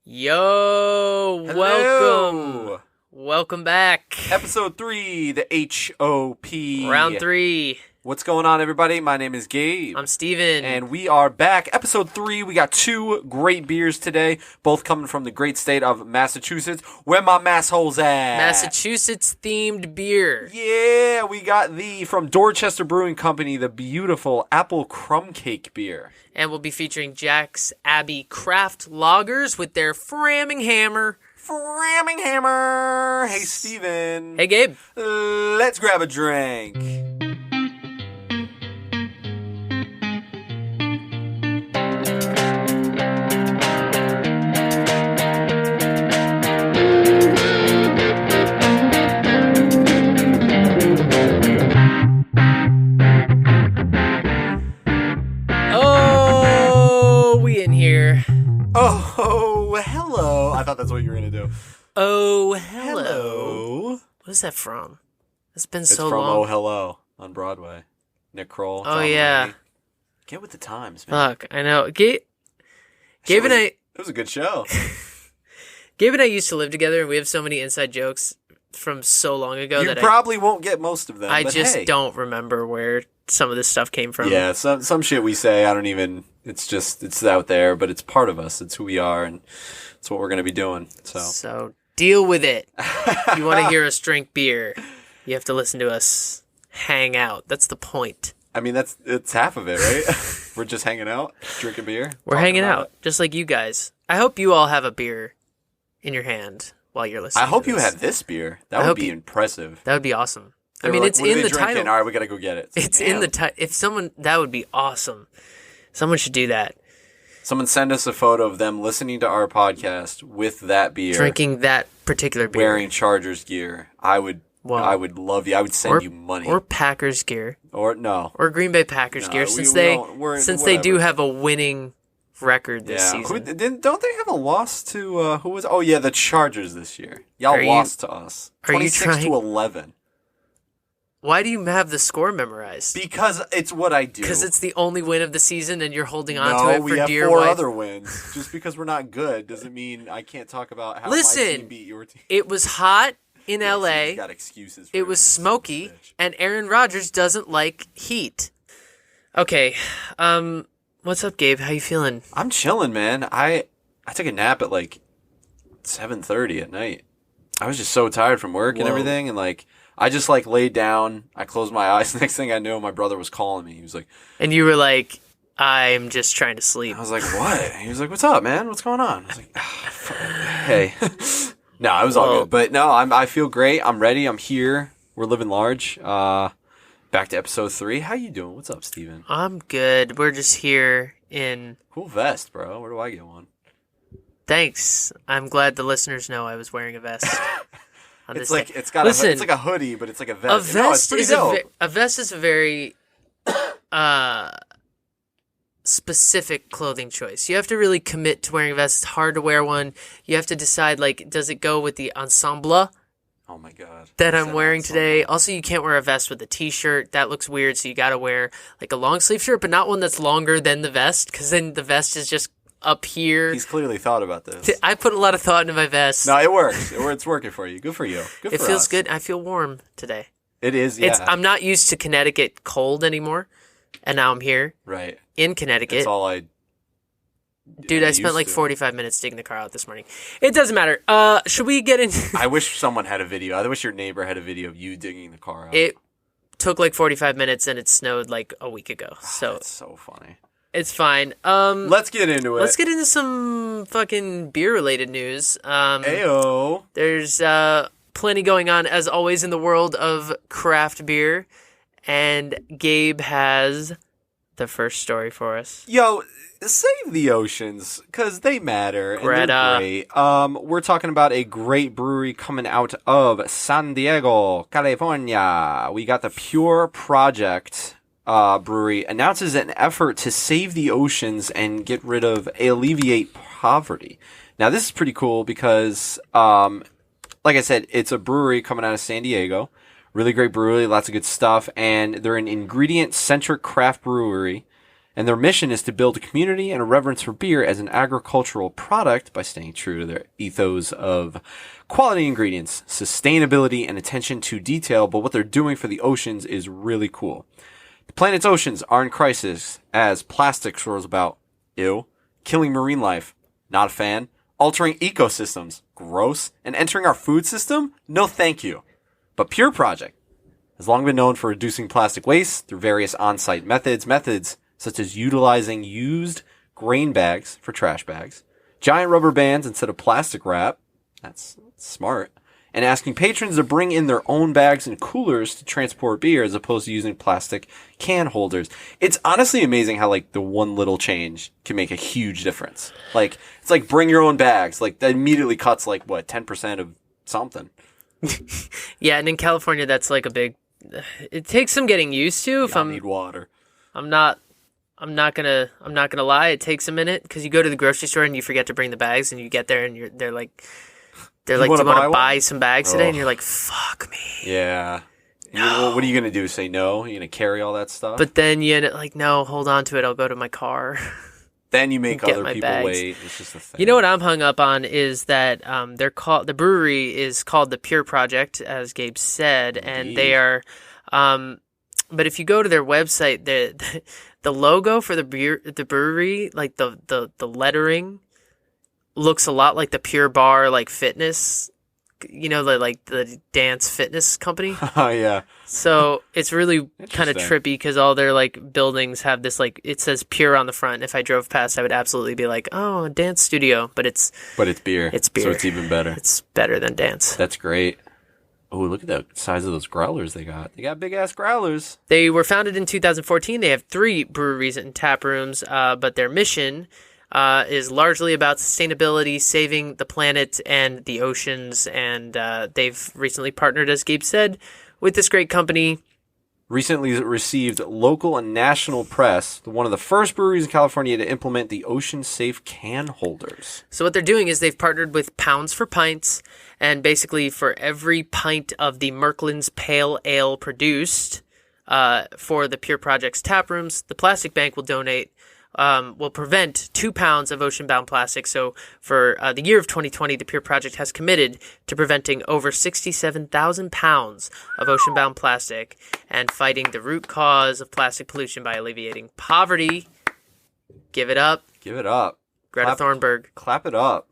Yo, Hello. welcome back. Episode 3, the HOP. Round 3. What's going on, everybody? My name is Gabe. I'm Steven. And we are back. Episode 3, we got 2 great beers today, both coming from the great state of Massachusetts. Where my massholes at? Massachusetts-themed beer. Yeah, we got from Dorchester Brewing Company, the beautiful apple crumb cake beer. And we'll be featuring Jack's Abbey Craft Lagers with their Framminghammer. Framminghammer! Hey, Steven. Hey, Gabe. Let's grab a drink. Oh, hello. I thought that's what you were going to do. Oh, hello. What is that from? It's been so long. It's from Oh, Hello on Broadway. Nick Kroll. Oh, yeah. Mulaney. Get with the times, man. Fuck, I know. Gabe and I... It was a good show. Gabe and I used to live together, and we have so many inside jokes from so long ago you that probably won't get most of them. I but just hey. don't remember where some of this stuff came from. Yeah, some shit we say, I don't even... It's out there, but it's part of us. It's who we are, and it's what we're going to be doing. So deal with it. If you want to hear us drink beer, you have to listen to us hang out. That's the point. I mean, it's half of it, right? We're just hanging out, drinking beer. We're hanging out, just like you guys. I hope you all have a beer in your hand while you're listening. I hope you have this beer. That would be impressive. That would be awesome. I mean, like, it's in the title. All right, we got to go get it. It's in the title. If someone, that would be awesome. Someone should do that. Someone send us a photo of them listening to our podcast with that beer. Drinking that particular beer. Wearing Chargers gear. I would love you. I would send you money. Or Packers gear. Or Green Bay Packers gear since they do have a winning record this season. Don't they have a loss to who was? Oh yeah, the Chargers this year. Y'all lost to us. 26-11. Why do you have the score memorized? Because it's what I do. Because it's the only win of the season and you're holding on to it for dear life? No, we have 4 other wins. Just because we're not good doesn't mean I can't talk about how my team beat your team. It was hot in LA. He's got excuses for it was smoky, and Aaron Rodgers doesn't like heat. Okay, what's up, Gabe? How you feeling? I'm chilling, man. I took a nap at like 7:30 at night. I was just so tired from work and everything, and like... I just, like, laid down. I closed my eyes. Next thing I knew, my brother was calling me. He was like... And you were like, I'm just trying to sleep. I was like, what? He was like, what's up, man? What's going on? I was like, hey. No, it was all good. But no, I feel great. I'm ready. I'm here. We're living large. Back to episode 3. How you doing? What's up, Steven? I'm good. We're just here in... Cool vest, bro. Where do I get one? Thanks. I'm glad the listeners know I was wearing a vest. It's like it's like a hoodie, but it's like a vest. A vest is a very specific clothing choice. You have to really commit to wearing a vest. It's hard to wear one. You have to decide, like, does it go with the ensemble? Oh my god. That I'm wearing today. Also, you can't wear a vest with a t-shirt. That looks weird. So you got to wear like a long sleeve shirt, but not one that's longer than the vest, because then the vest is just up here. He's clearly thought about this. I put a lot of thought into my vest. No, it works. It's working for you. Good for you. Good for us. It feels good. I feel warm today. It is, yeah. I'm not used to Connecticut cold anymore, and now I'm here. Right. In Connecticut. That's all I... Dude, I spent like 45 minutes digging the car out this morning. It doesn't matter. Should we get in... I wish someone had a video. I wish your neighbor had a video of you digging the car out. It took like 45 minutes, and it snowed like a week ago. So that's so funny. It's fine. Let's get into it. Let's get into some fucking beer-related news. Ayo. There's plenty going on, as always, in the world of craft beer. And Gabe has the first story for us. Yo, save the oceans, because they matter. Greta. And they're great. We're talking about a great brewery coming out of San Diego, California. We got the Pure Project brewery announces an effort to save the oceans and alleviate poverty. Now, this is pretty cool because, like I said, it's a brewery coming out of San Diego. Really great brewery, lots of good stuff, and they're an ingredient-centric craft brewery. And their mission is to build a community and a reverence for beer as an agricultural product by staying true to their ethos of quality ingredients, sustainability, and attention to detail. But what they're doing for the oceans is really cool. The planet's oceans are in crisis as plastic swirls about. Ew. Killing marine life. Not a fan. Altering ecosystems. Gross. And entering our food system? No thank you. But Pure Project has long been known for reducing plastic waste through various on-site methods such as utilizing used grain bags for trash bags, giant rubber bands instead of plastic wrap, that's smart, and asking patrons to bring in their own bags and coolers to transport beer as opposed to using plastic can holders. It's honestly amazing how, like, the one little change can make a huge difference. Like, it's like bring your own bags. Like, that immediately cuts, like, 10% of something. Yeah, and in California, that's like a big... It takes some getting used to. I need water. I'm not gonna lie. It takes a minute because you go to the grocery store and you forget to bring the bags, and you get there and they're like, do you want to buy some bags today? And you're like, fuck me. Yeah. No. What are you gonna do? Say no? You're gonna carry all that stuff? But then you end up like, no, hold on to it. I'll go to my car. Then you make other people bags. wait. It's just a thing. You know what I'm hung up on is that the brewery is called the Pure Project, as Gabe said, and they are. But if you go to their website, the logo for the brewery, like the lettering, looks a lot like the Pure Bar, like fitness. You know, the dance fitness company. Oh yeah. So it's really kind of trippy because all their like buildings have this like it says Pure on the front. If I drove past, I would absolutely be like, "Oh, a dance studio," but it's beer. It's beer, so it's even better. It's better than dance. That's great. Oh, look at the size of those growlers they got. They got big ass growlers. They were founded in 2014. They have 3 breweries and tap rooms, but their mission is largely about sustainability, saving the planet and the oceans, and they've recently partnered, as Gabe said, with this great company. Recently received local and national press, one of the first breweries in California to implement the ocean-safe can holders. So what they're doing is they've partnered with Pounds for Pints, and basically for every pint of the Merklin's Pale Ale produced for the Pure Project's tap rooms, the Plastic Bank will prevent 2 pounds of ocean-bound plastic. So for the year of 2020, the Pure Project has committed to preventing over 67,000 pounds of ocean-bound plastic and fighting the root cause of plastic pollution by alleviating poverty. Give it up. Give it up. Greta Thunberg. Clap it up.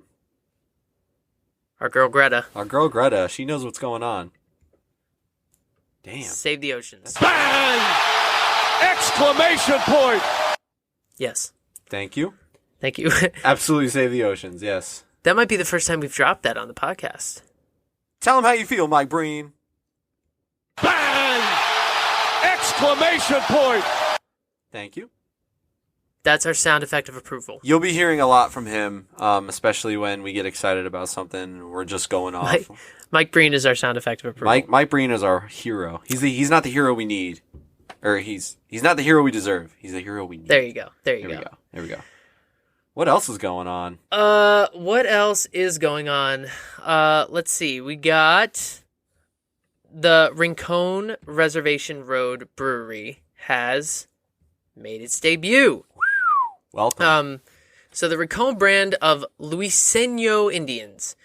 Our girl Greta. She knows what's going on. Damn. Save the oceans. Bang! Exclamation point! Yes. Thank you. Absolutely save the oceans, yes. That might be the first time we've dropped that on the podcast. Tell them how you feel, Mike Breen. Bang! Exclamation point! Thank you. That's our sound effect of approval. You'll be hearing a lot from him, especially when we get excited about something. We're just going off. Mike Breen is our sound effect of approval. Mike Breen is our hero. He's not the hero we need. Or he's not the hero we deserve. He's the hero we need. There you go. There we go. What else is going on? What else is going on? Let's see. We got the Rincon Reservation Road Brewery has made its debut. Welcome. So the Rincon brand of Luiseño Indians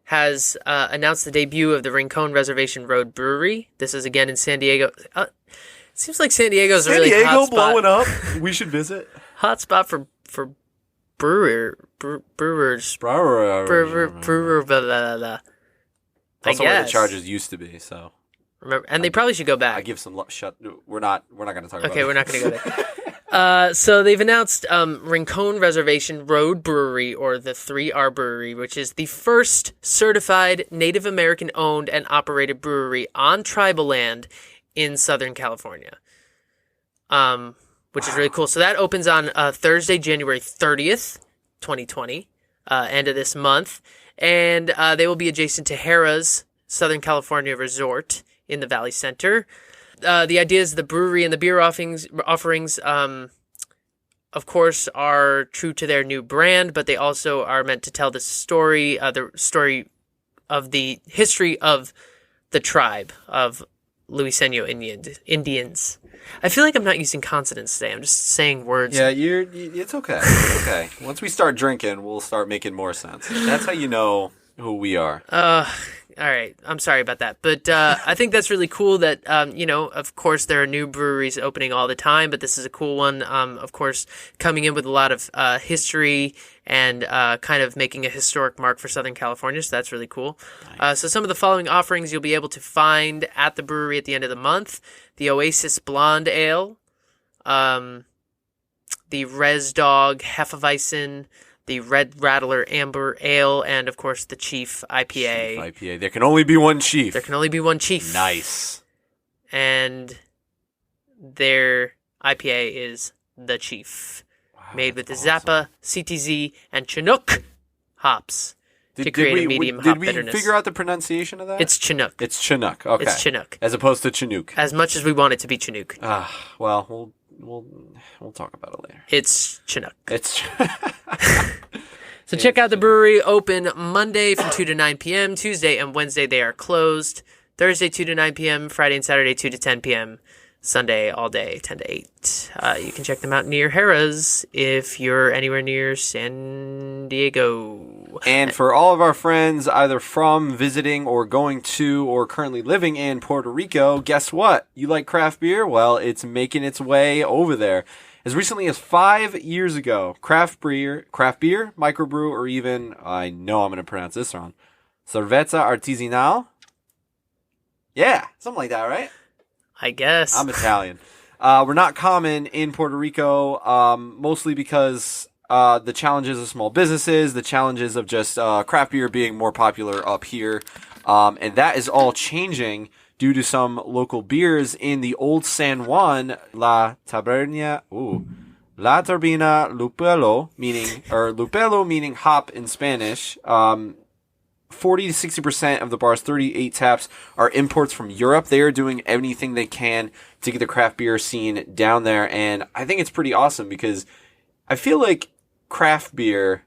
has announced the debut of the Rincon Reservation Road Brewery. This is again in San Diego. Seems like San Diego's a really hot spot. San Diego blowing up. We should visit. Hot spot for brewers. Brewer, blah, blah, blah. Also where the charges used to be, so. Remember, and they probably should go back. I give some we're not going to talk about it. Okay, we're not going to go there. So they've announced Rincon Reservation Road Brewery, or the 3R Brewery, which is the first certified Native American owned and operated brewery on tribal land in Southern California, which is really cool. So that opens on Thursday, January 30th, 2020, end of this month. And they will be adjacent to Harrah's Southern California Resort in the Valley Center. The idea is the brewery and the beer offerings of course, are true to their new brand, but they also are meant to tell the story of the history of the tribe of Luiseño Indians. I feel like I'm not using consonants today. I'm just saying words. Yeah, it's okay. It's okay. Once we start drinking, we'll start making more sense. That's how you know who we are. All right. I'm sorry about that. But I think that's really cool that, of course, there are new breweries opening all the time, but this is a cool one. Of course, coming in with a lot of history and kind of making a historic mark for Southern California. So that's really cool. Nice. So some of the following offerings you'll be able to find at the brewery at the end of the month. The Oasis Blonde Ale, the Res Dog Hefeweizen, the Red Rattler Amber Ale, and, of course, the Chief IPA. Chief IPA. There can only be one Chief. There can only be one Chief. Nice. And their IPA is the Chief. Wow, made with the awesome. Zappa, CTZ, and Chinook hops to create a medium hop bitterness. Did we figure out the pronunciation of that? It's Chinook. It's Chinook. Okay. It's Chinook. As opposed to Chinook. As much as we want it to be Chinook. Well, we'll talk about it later. It's Chinook. It's So check out the brewery, open Monday from 2 to 9 p.m. Tuesday and Wednesday they are closed. Thursday 2 to 9 p.m. Friday and Saturday 2 to 10 p.m. Sunday all day 10 to 8. You can check them out near Harrah's if you're anywhere near San Diego. And for all of our friends either from visiting or going to or currently living in Puerto Rico, guess what? You like craft beer? Well, it's making its way over there. As recently as 5 years ago, craft beer, microbrew, or even, I know I'm going to pronounce this wrong, cerveza artesanal? Yeah, something like that, right? I guess. I'm Italian. We're not common in Puerto Rico, mostly because the challenges of small businesses, the challenges of just craft beer being more popular up here, and that is all changing due to some local beers in the old San Juan, La Turbina Lupelo, meaning hop in Spanish. 40 to 60% of the bar's 38 taps are imports from Europe. They are doing anything they can to get the craft beer scene down there, and I think it's pretty awesome because I feel like craft beer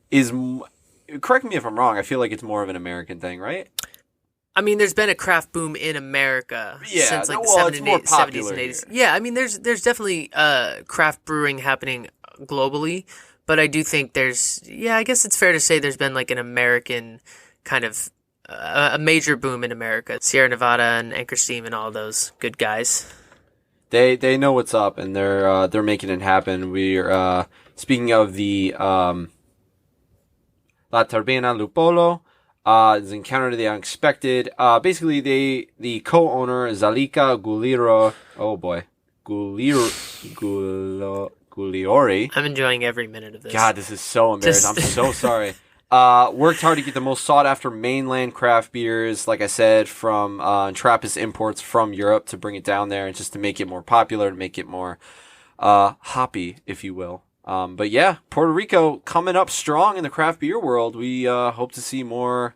is, correct me if I'm wrong, I feel like it's more of an American thing, right? I mean, there's been a craft boom in America since like the 70s and 80s. Yeah, I mean, there's definitely craft brewing happening globally, but I do think I guess it's fair to say there's been like an American kind of a major boom in America. Sierra Nevada and Anchor Steam and all those good guys. They know what's up and they're making it happen. We're speaking of the La Turbina Lupolo. Is encountered the unexpected. Basically, the co-owner Zalika Gugliori. I'm enjoying every minute of this. God, this is so embarrassing. I'm so sorry. Worked hard to get the most sought-after mainland craft beers, like I said, from Trappist imports from Europe to bring it down there and just to make it more popular, to make it more hoppy, if you will. But yeah, Puerto Rico coming up strong in the craft beer world. We hope to see more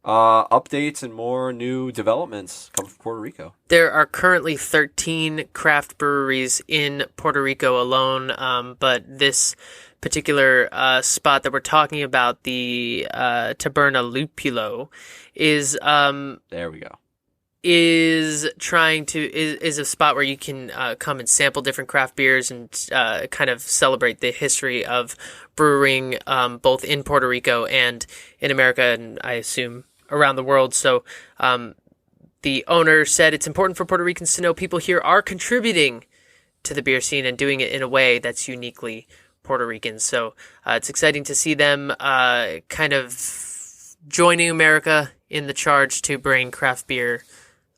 updates and more new developments come from Puerto Rico. There are currently 13 craft breweries in Puerto Rico alone, but this particular spot that we're talking about, the Taberna Lupulo, is there we go. Is a spot where you can come and sample different craft beers and kind of celebrate the history of brewing both in Puerto Rico and in America, and I assume around the world. So the owner said it's important for Puerto Ricans to know people here are contributing to the beer scene and doing it in a way that's uniquely Puerto Rican. So it's exciting to see them kind of joining America in the charge to bring craft beer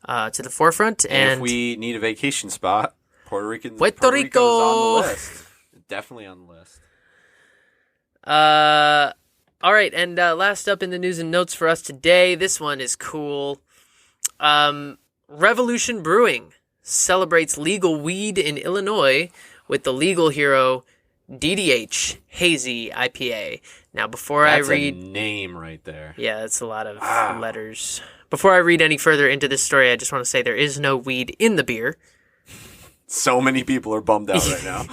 to the forefront. And if we need a vacation spot, Puerto Rico's on Rico the list. Definitely on the list. All right, and last up in the news and notes for us today, this one is cool. Revolution Brewing celebrates legal weed in Illinois with the legal hero DDH Hazy IPA. Now, before That's I read... a name right there. Yeah, that's a lot of letters. Before I read any further into this story, I just want to say there is no weed in the beer. So many people are bummed out right now.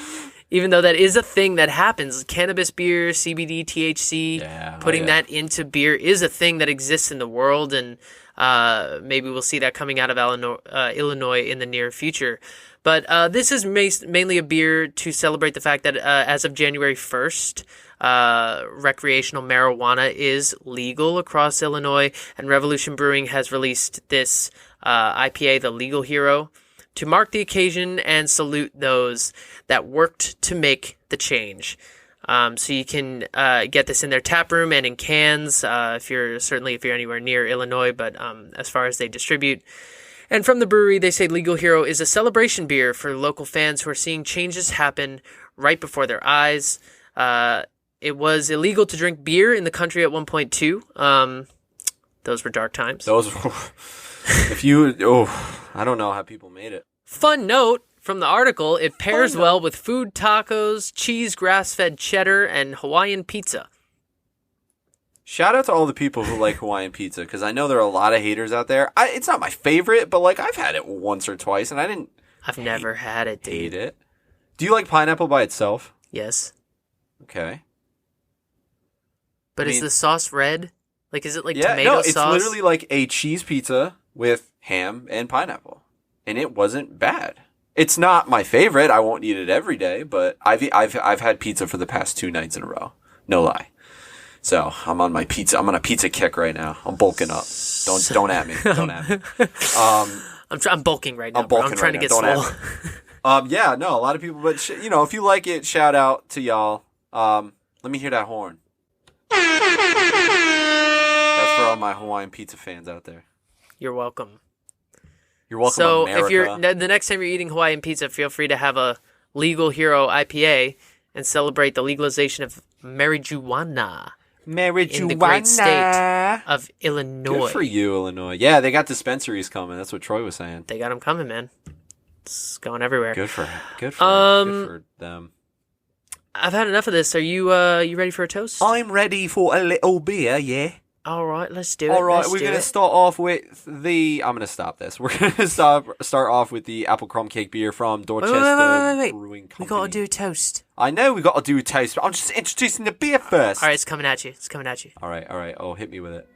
Even though that is a thing that happens. Cannabis beer, CBD, THC, putting that into beer is a thing that exists in the world, and maybe we'll see that coming out of Illinois in the near future. But this is mainly a beer to celebrate the fact that as of January 1st, recreational marijuana is legal across Illinois, and Revolution Brewing has released this IPA, the Legal Hero, to mark the occasion and salute those that worked to make the change. So you can get this in their tap room and in cans if you're anywhere near Illinois, but as far as they distribute. And from the brewery, they say Legal Hero is a celebration beer for local fans who are seeing changes happen right before their eyes. It was illegal to drink beer in the country at one point too. Those were dark times. I don't know how people made it. Fun note from the article, it pairs well with food, tacos, cheese, grass-fed cheddar, and Hawaiian pizza. Shout out to all the people who like Hawaiian pizza, because I know there are a lot of haters out there. It's not my favorite, but like I've had it once or twice, and I've never had it, dude. Hate it. Do you like pineapple by itself? Yes. Okay. But is the sauce red? Like, is it like tomato sauce? No, it's literally like a cheese pizza with ham and pineapple, and it wasn't bad. It's not my favorite. I won't eat it every day, but I've had pizza for the past 2 nights in a row. No lie. So I'm on a pizza kick right now. I'm bulking up. Don't at me. Don't at me. I'm bulking right now. I'm trying to get swole. A lot of people. But if you like it, shout out to y'all. Let me hear that horn. That's for all my Hawaiian pizza fans out there. You're welcome. You're welcome, so America. if the next time you're eating Hawaiian pizza, feel free to have a Legal Hero IPA and celebrate the legalization of marijuana. In the great state of Illinois. Good for you, Illinois. Yeah, they got dispensaries coming. That's what Troy was saying. They got them coming, man. It's going everywhere. Good for them. I've had enough of this. Are you ready for a toast? I'm ready for a little beer, yeah. All right, let's do it. All right, we're going to start off with I'm going to stop this. We're going to start off with the apple crumb cake beer from Dorchester Brewing Company. We got to do a toast. I know we got to do a toast, but I'm just introducing the beer first. All right, it's coming at you. All right. Oh, hit me with it.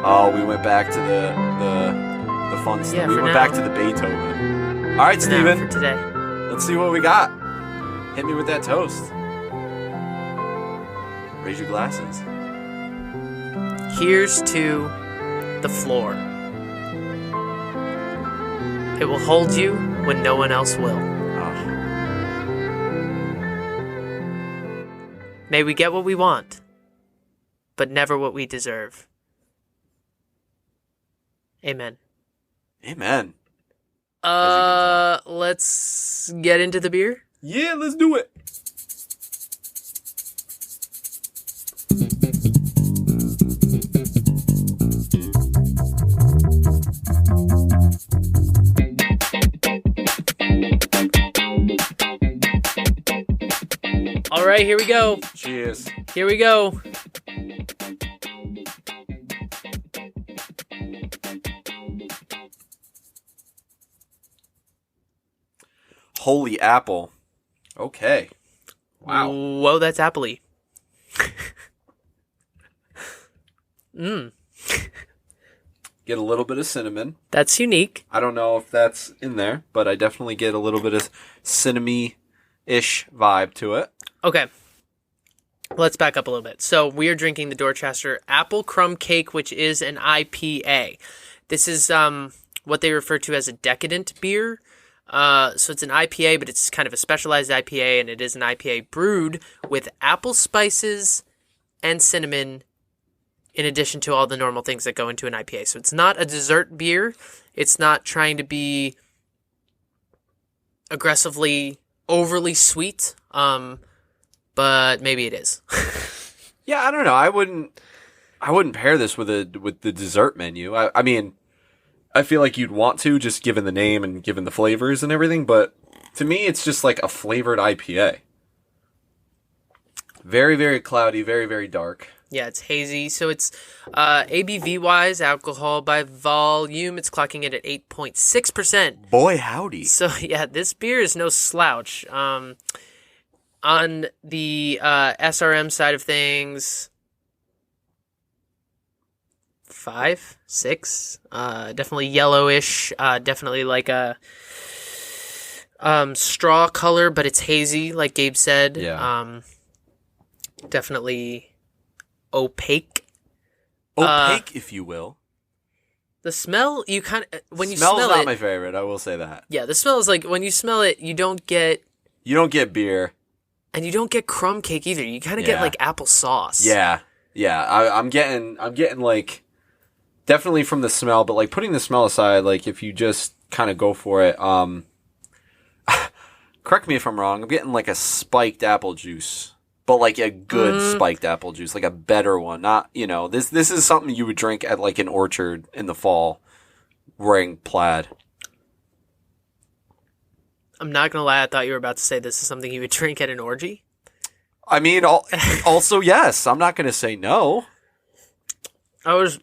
Oh, we went back to the fun stuff. Yeah, we went back to the Beethoven. All right, Steven. For today. Let's see what we got. Hit me with that toast. Raise your glasses. Here's to the floor. It will hold you when no one else will. Oh. May we get what we want, but never what we deserve. Amen. Amen. Let's get into the beer. Yeah, let's do it. All right, here we go. Cheers. Here we go. Holy apple. Okay. Wow. Whoa, that's appley. Mmm. Get a little bit of cinnamon. That's unique. I don't know if that's in there, but I definitely get a little bit of cinnamon-ish vibe to it. Okay. Let's back up a little bit. So we are drinking the Dorchester Apple Crumb Cake, which is an IPA. This is what they refer to as a decadent beer. So it's an IPA, but it's kind of a specialized IPA, and it is an IPA brewed with apple spices and cinnamon in addition to all the normal things that go into an IPA. So it's not a dessert beer. It's not trying to be aggressively overly sweet, but maybe it is. Yeah, I don't know. I wouldn't pair this with the dessert menu. I mean, I feel like you'd want to, just given the name and given the flavors and everything, but to me, it's just like a flavored IPA. very, very cloudy, very, very dark. Yeah, it's hazy. So it's ABV-wise, alcohol by volume, it's clocking it at 8.6%. Boy, howdy. So, yeah, this beer is no slouch. On the SRM side of things, 5, 6. Definitely yellowish. Definitely like a straw color, but it's hazy, like Gabe said. Yeah. Definitely opaque. Opaque, if you will. The smell, you kind of when you Smell's smell not it. my favorite. I will say that. Yeah, the smell is like when you smell it, you don't get beer, and you don't get crumb cake either. You kind of get like apple sauce. Yeah. I'm getting like definitely from the smell, but like putting the smell aside, like if you just kind of go for it. Correct me if I'm wrong. I'm getting like a spiked apple juice. But like a good spiked apple juice, like a better one. Not, this is something you would drink at like an orchard in the fall wearing plaid. I'm not going to lie. I thought you were about to say this is something you would drink at an orgy. I mean, also, yes. I'm not going to say no. I was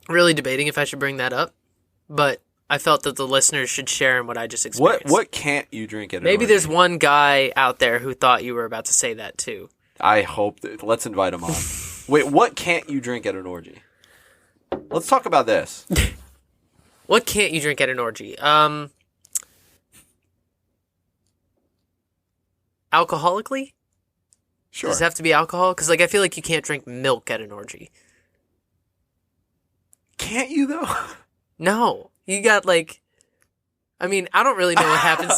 really debating if I should bring that up, but I felt that the listeners should share in what I just experienced. What can't you drink at an Maybe orgy? there's one guy out there who thought you were about to say that too. I hope that. Let's invite him on. Wait, what can't you drink at an orgy? Let's talk about this. What can't you drink at an orgy? Alcoholically? Sure. Does it have to be alcohol? Because I feel like you can't drink milk at an orgy. Can't you though? No. You got I don't really know what happens.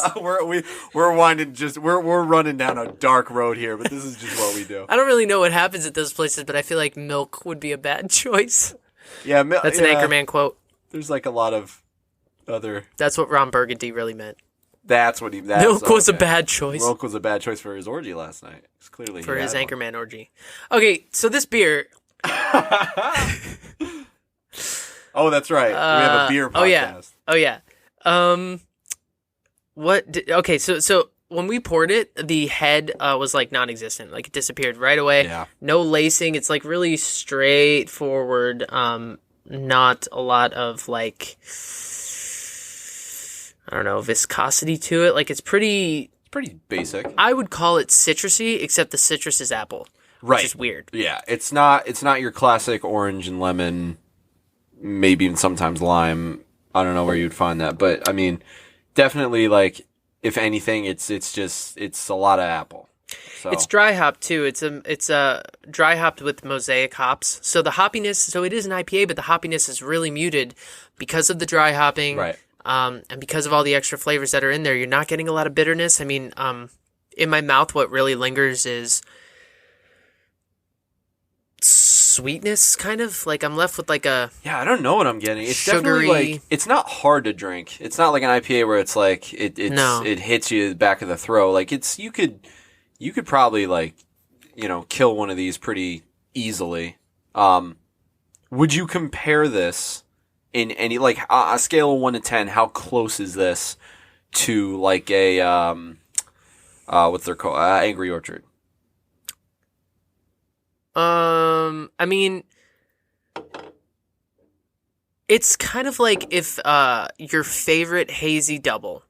we're winding we're running down a dark road here, but this is just what we do. I don't really know what happens at those places, but I feel like milk would be a bad choice. Yeah, that's an Anchorman quote. There's like a lot of other. That's what Ron Burgundy really meant. That's what he. Milk was a bad choice. Milk was a bad choice for his orgy last night. It's clearly for his Anchorman orgy. Okay, so this beer. Oh, that's right. We have a beer podcast. Oh yeah. Okay, so when we poured it, the head was non-existent. Like it disappeared right away. Yeah. No lacing. It's really straightforward. Not a lot of I don't know, viscosity to it. It's pretty basic. I would call it citrusy, except the citrus is apple. Right. Which is weird. Yeah. It's not your classic orange and lemon, maybe even sometimes lime. I don't know where you'd find that, but I mean, definitely if anything, it's a lot of apple. So. It's dry hopped too. It's dry hopped with mosaic hops. So the hoppiness, so it is an IPA, but the hoppiness is really muted because of the dry hopping. Right. And because of all the extra flavors that are in there, you're not getting a lot of bitterness. I mean, in my mouth, what really lingers is sweetness, kind of. I'm left with Yeah, I don't know what I'm getting. It's sugary. Definitely it's not hard to drink. It's not like an IPA where it's it hits you the back of the throat. You could probably kill one of these pretty easily. Would you compare this in any a scale of 1 to 10? How close is this to a what's their called Angry Orchard? I mean, it's kind of like if your favorite hazy double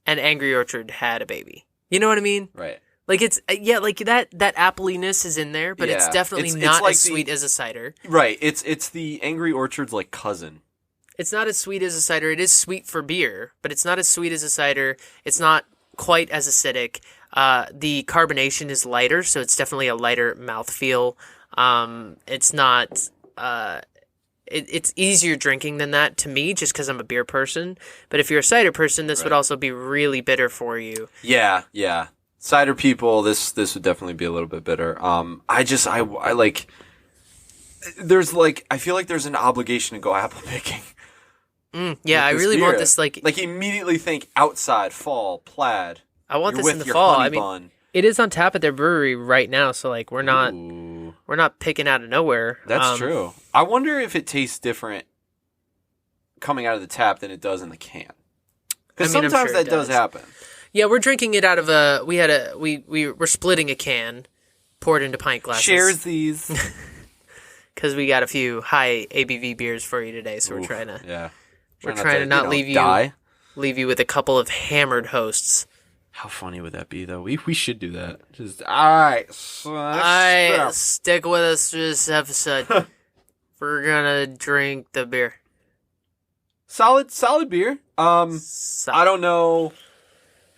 and Angry Orchard had a baby. You know what I mean? Right. It's that appleiness is in there, but it's definitely not as sweet as a cider. Right. It's the Angry Orchard's cousin. It's not as sweet as a cider. It is sweet for beer, but it's not as sweet as a cider. It's not quite as acidic. The carbonation is lighter, so it's definitely a lighter mouthfeel. It's not. It's easier drinking than that to me, just because I'm a beer person. But if you're a cider person, this would also be really bitter for you. Yeah. Cider people, this would definitely be a little bit bitter. I there's I feel like there's an obligation to go apple picking. Yeah, I really want this immediately think outside, fall, plaid. I want this in the fall. I mean, bun. It is on tap at their brewery right now, so we're not picking out of nowhere. That's true. I wonder if it tastes different coming out of the tap than it does in the can. Because sometimes that does happen. Yeah, we're drinking it out of we're splitting a can, poured into pint glasses. Shares these. Because we got a few high ABV beers for you today, so we're trying to not leave you with a couple of hammered hosts. How funny would that be, though? We should do that. Just all right, stick with us through this episode. We're gonna drink the beer. Solid beer. I don't know.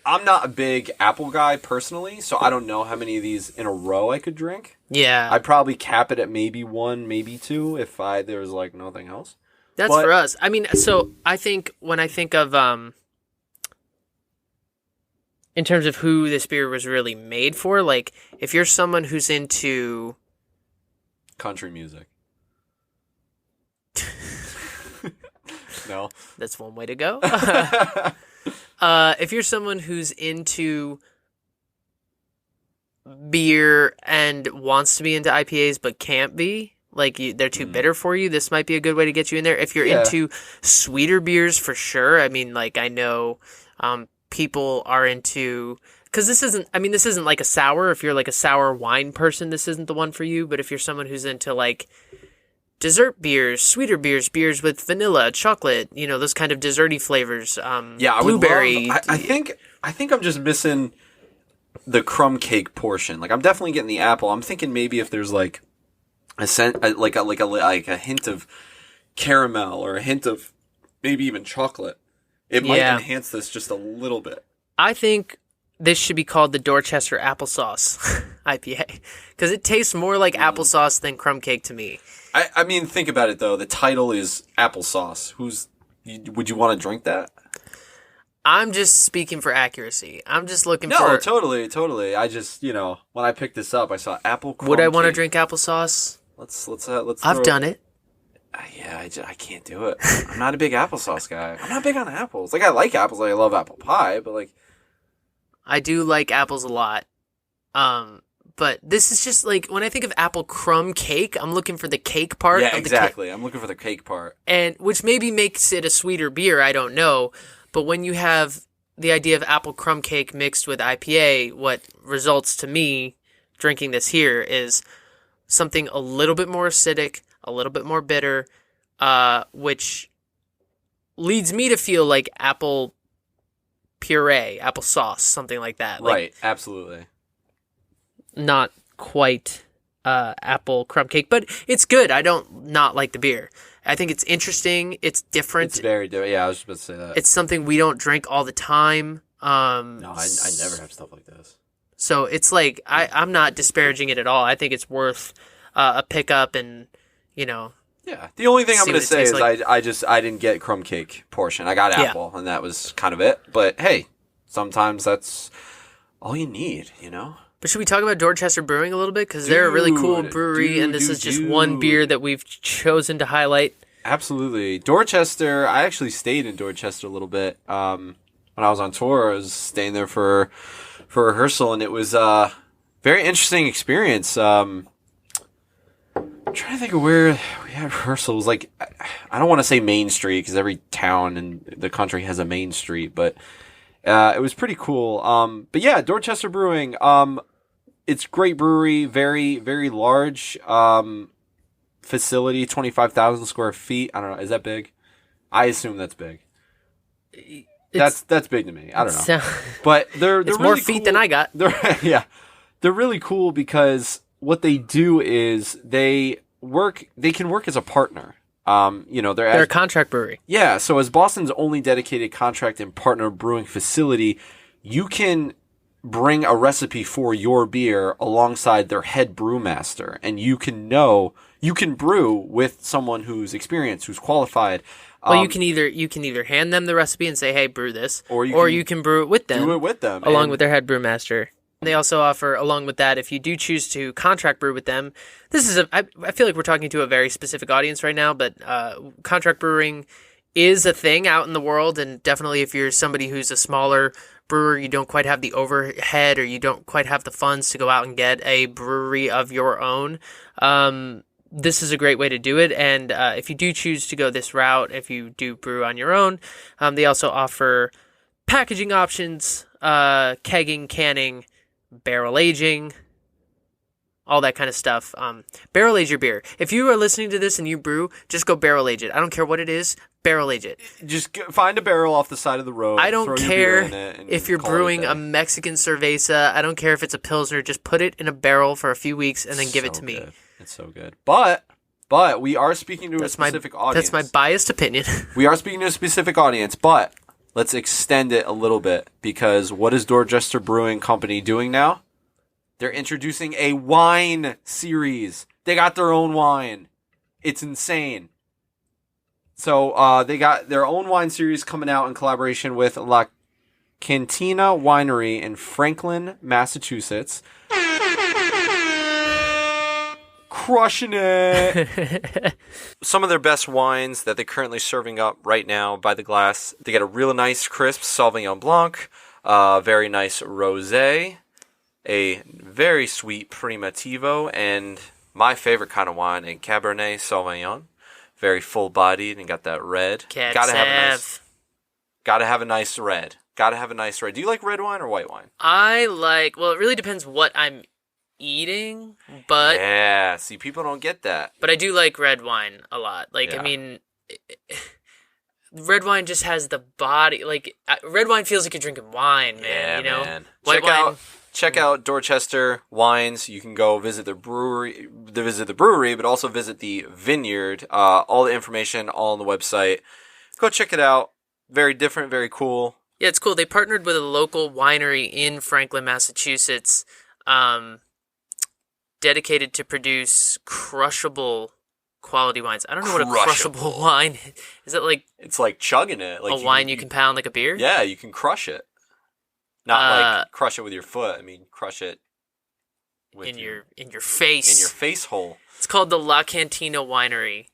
I'm not a big apple guy personally, so I don't know how many of these in a row I could drink. Yeah. I'd probably cap it at maybe 1, maybe 2 if there was like nothing else. That's for us. I mean, so I think when I think of in terms of who this beer was really made for, like if you're someone who's into country music. No. That's one way to go. If you're someone who's into beer and wants to be into IPAs but can't be, like they're too bitter for you, this might be a good way to get you in there. If you're into sweeter beers, for sure. I mean, like I know people are into, because this isn't like a sour. If you're like a sour wine person, this isn't the one for you. But if you're someone who's into like dessert beers, sweeter beers, beers with vanilla, chocolate, those kind of desserty flavors. Blueberry. I think I'm just missing the crumb cake portion. Like I'm definitely getting the apple. I'm thinking maybe if there's like a hint of caramel or a hint of maybe even chocolate, it might enhance this just a little bit. I think this should be called the Dorchester Applesauce IPA because it tastes more like applesauce than crumb cake to me. I mean, think about it, though. The title is applesauce. Would you want to drink that? I'm just speaking for accuracy. I'm just looking for... No, totally. I just, when I picked this up, I saw apple crumb Would I want to cake. drink applesauce? Let's I've done it. I can't do it. I'm not a big applesauce guy. I'm not big on apples. Like, I like apples. Like, I love apple pie, but, like... I do like apples a lot. But this is just like, when I think of apple crumb cake, I'm looking for the cake part. Yeah, exactly. I'm looking for the cake part. And which maybe makes it a sweeter beer, I don't know. But when you have the idea of apple crumb cake mixed with IPA, what results to me drinking this here is something a little bit more acidic, a little bit more bitter, which leads me to feel like apple puree, applesauce, something like that. Right, absolutely. Not quite apple crumb cake, but it's good. I don't not like the beer. I think it's interesting. It's different. It's very different. Yeah, I was just about to say that. It's something we don't drink all the time. No, I never have stuff like this. So it's like, I'm not disparaging it at all. I think it's worth a pickup and, Yeah. The only thing I'm going to say is like. I didn't get crumb cake portion. I got apple, and that was kind of it. But hey, sometimes that's all you need, But should we talk about Dorchester Brewing a little bit? Because they're a really cool brewery, and this is just one beer that we've chosen to highlight. Absolutely. Dorchester, I actually stayed in Dorchester a little bit. When I was on tour, I was staying there for rehearsal, and it was a very interesting experience. I'm trying to think of where we had rehearsal. It was like, I don't want to say Main Street, because every town in the country has a Main Street, but it was pretty cool. But yeah, Dorchester Brewing, it's a great brewery, very, very large facility, 25,000 square feet. I don't know. Is that big? I assume that's big. That's big to me. I don't know. But they're it's really more feet cool. than I got. They're really cool because what they do is they can work as a partner. They're a contract brewery. Yeah, so as Boston's only dedicated contract and partner brewing facility, you can bring a recipe for your beer alongside their head brewmaster, and you can brew with someone who's experienced, who's qualified. Well, you can either hand them the recipe and say, "Hey, brew this," or you can brew it with them. Do it with them along with their head brewmaster. They also offer, along with that, if you do choose to contract brew with them, I feel like we're talking to a very specific audience right now, but contract brewing is a thing out in the world, and definitely if you're somebody who's a smaller brewer, you don't quite have the overhead, or you don't quite have the funds to go out and get a brewery of your own, this is a great way to do it. And if you do choose to go this route, if you do brew on your own, they also offer packaging options, kegging, canning, barrel aging, all that kind of stuff. Barrel age your beer. If you are listening to this and you brew, just go barrel age it. I don't care what it is. Barrel age it. Just find a barrel off the side of the road. I don't throw your care beer in it, and if you're call it brewing day. a Mexican cerveza. I don't care if it's a Pilsner. Just put it in a barrel for a few weeks and then give it to me. Good. It's so good. But we are speaking to a specific audience. That's my biased opinion. We are speaking to a specific audience, but let's extend it a little bit, because what is Dorchester Brewing Company doing now? They're introducing a wine series. They got their own wine. It's insane. So they got their own wine series coming out in collaboration with La Cantina Winery in Franklin, Massachusetts. Crushing it. Some of their best wines that they're currently serving up right now by the glass. They got a real nice crisp Sauvignon Blanc, very nice Rosé, a very sweet Primitivo, and my favorite kind of wine, a Cabernet Sauvignon. Very full-bodied and got that red. Gotta have a nice red. Do you like red wine or white wine? Well, it really depends what I'm eating, but yeah, see, people don't get that. But I do like red wine a lot. Like, Yeah. I mean, red wine just has the body. Like, red wine feels like you're drinking wine, man. Yeah, you know, man. White wine. Check out Dorchester Wines. You can go visit the brewery, but also visit the vineyard. All the information all on the website. Go check it out. Very different, very cool. Yeah, it's cool. They partnered with a local winery in Franklin, Massachusetts, dedicated to produce crushable quality wines. I don't know what a crushable wine is. Is it like... It's like chugging it. Like a wine you can pound like a beer? Yeah, you can crush it. Not like crush it with your foot. I mean, crush it with in your face. In your face hole. It's called the La Cantina Winery.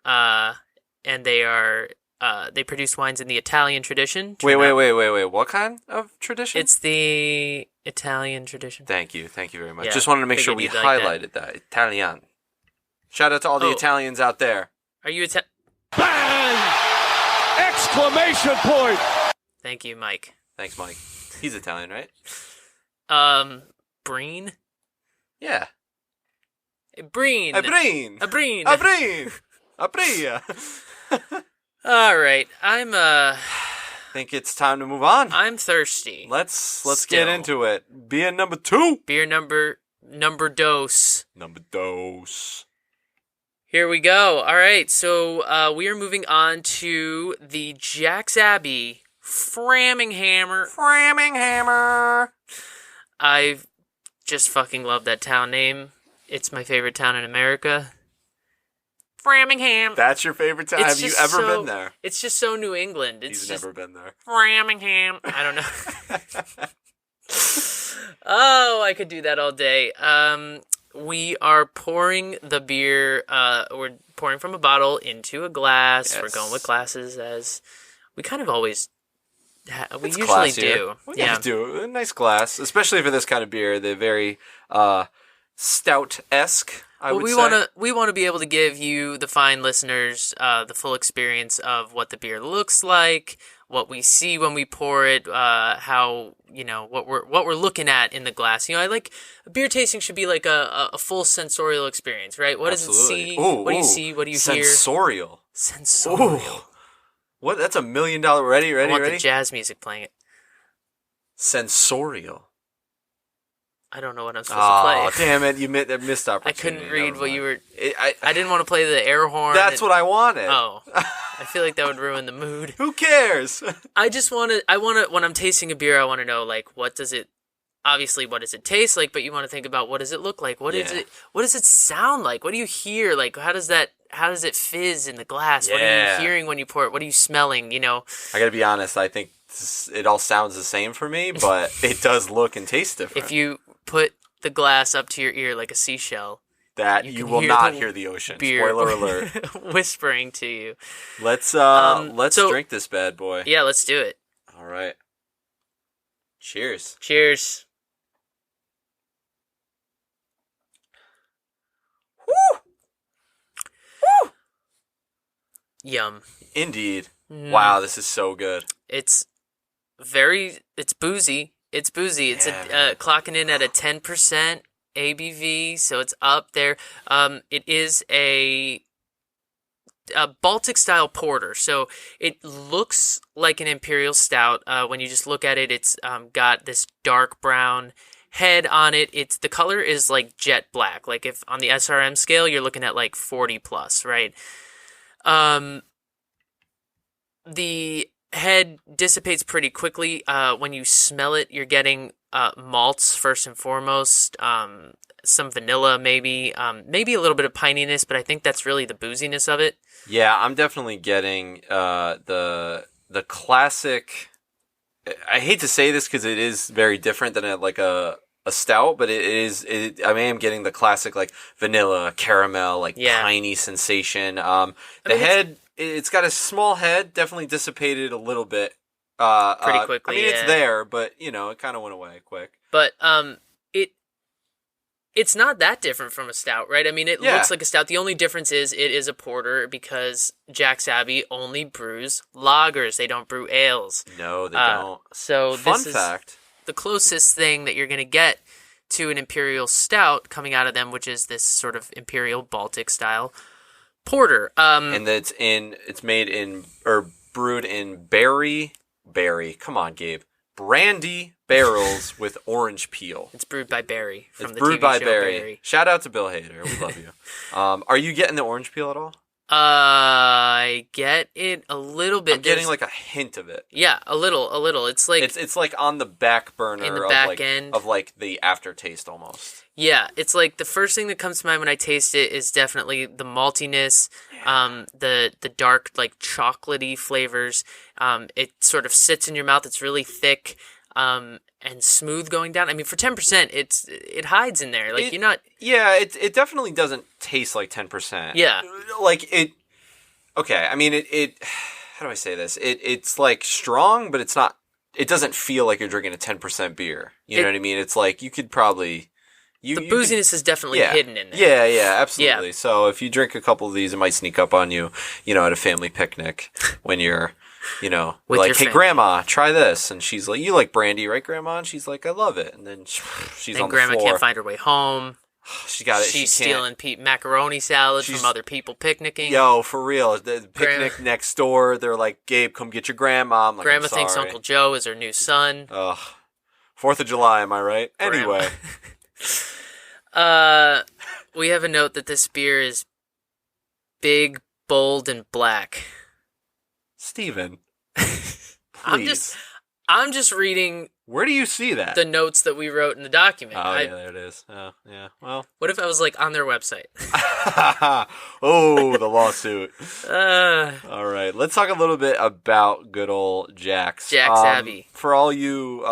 And they produce wines in the Italian tradition. Wait. What kind of tradition? It's the Italian tradition. Thank you very much. Yeah, just wanted to make sure we highlighted that. Italian. Shout out to all the Italians out there. Are you Italian? Bang! Exclamation point! Thank you, Mike. Thanks, Mike. He's Italian, right? Breen? Yeah. Breen. A Breen. All right. I think it's time to move on. I'm thirsty. Let's get into it. Beer number 2. Beer number dos. Number dos. Here we go. All right. So we are moving on to the Jack's Abbey Framminghammer. I just fucking love that town name. It's my favorite town in America. Framingham. That's your favorite town? Have you ever been there? It's just so New England. He's never been there. Framingham. I don't know. Oh, I could do that all day. We are pouring the beer. We're pouring from a bottle into a glass. Yes. We're going with glasses as we kind of always we It's usually classier. do. We do. A nice glass, especially for this kind of beer. They're very stout-esque, I would say. We want to be able to give you, the fine listeners, the full experience of what the beer looks like, what we see when we pour it, how, what we're looking at in the glass. I like beer tasting should be like a full sensorial experience, right? What Absolutely. does it see? What do you see? What do you hear? Sensorial. Sensorial. What? That's $1 million. Ready? I want the jazz music playing it. Sensorial. I don't know what I'm supposed to play. Oh, damn it. You missed opportunity. I couldn't read what you were... I didn't want to play the air horn. That's what I wanted. Oh. I feel like that would ruin the mood. Who cares? I just want to... when I'm tasting a beer, I want to know, like, what does it... Obviously, what does it taste like? But you want to think about, what does it look like? What does it sound like? What do you hear? Like, how does it fizz in the glass? Yeah. What are you hearing when you pour it? What are you smelling? I gotta be honest. I think it all sounds the same for me, but it does look and taste different. If you put the glass up to your ear like a seashell, you will not hear the ocean. Beer Spoiler alert. whispering to you. Let's drink this bad boy. Yeah, let's do it. All right. Cheers. Cheers. Woo! Woo! Yum. Indeed. Wow, this is so good. It's boozy. It's boozy. It's clocking in at a 10% ABV, so it's up there. It is a Baltic-style porter, so it looks like an imperial stout. When you just look at it, it's got this dark brown head on it. The color is like jet black. Like if on the SRM scale, you're looking at like 40 plus, right? The head dissipates pretty quickly. When you smell it, you're getting malts first and foremost. Some vanilla, maybe a little bit of pininess, but I think that's really the booziness of it. Yeah, I'm definitely getting the classic. I hate to say this because it is very different than a stout, but I am getting the classic like vanilla, caramel, like piney sensation. It's got a small head, definitely dissipated a little bit. Pretty quickly. I mean, it's there, but it kind of went away quick. But it's not that different from a stout, right? I mean, it looks like a stout. The only difference is it is a porter because Jack's Abbey only brews lagers. They don't brew ales. No, they don't. So Fun fact. The closest thing that you're going to get to an imperial stout coming out of them, which is this sort of imperial Baltic style porter. And it's made in or brewed in berry. Come on, Gabe. Brandy barrels with orange peel. It's brewed by Barry from the brewed TV by show Barry. Shout out to Bill Hader. We love you. Are you getting the orange peel at all? I get it a little bit. I'm getting like a hint of it. Yeah, a little. It's like it's like on the back burner in the back end of like the aftertaste almost. Yeah, it's like the first thing that comes to mind when I taste it is definitely the maltiness, the dark like chocolatey flavors. It sort of sits in your mouth. It's really thick. And smooth going down. I mean, for 10%, it hides in there. Like you're not. Yeah, it definitely doesn't taste like 10%. Yeah, like it. Okay, I mean it. How do I say this? It's like strong, but it's not. It doesn't feel like you're drinking a 10% beer. You know what I mean? It's like you could probably. The booziness is definitely hidden in Yeah, there. absolutely. Yeah. So if you drink a couple of these, it might sneak up on you. At a family picnic when you're. With like, hey, Grandma, try this. And she's like, you like brandy, right, Grandma? And she's like, I love it. And then she's on the Grandma floor. Can't find her way home. She got it. She's stealing macaroni salad from other people picnicking. Yo, for real. The picnic next door, they're like, Gabe, come get your grandma. I'm like, Grandma thinks Uncle Joe is her new son. Ugh. 4th of July, am I right? Grandma. Anyway. We have a note that this beer is big, bold, and black. Steven, please. I'm just reading. Where do you see that? The notes that we wrote in the document. Oh, yeah, there it is. Oh, yeah. Well, what if I was like on their website? Oh, the lawsuit. All right, let's talk a little bit about good old Jack's Abbey. For all you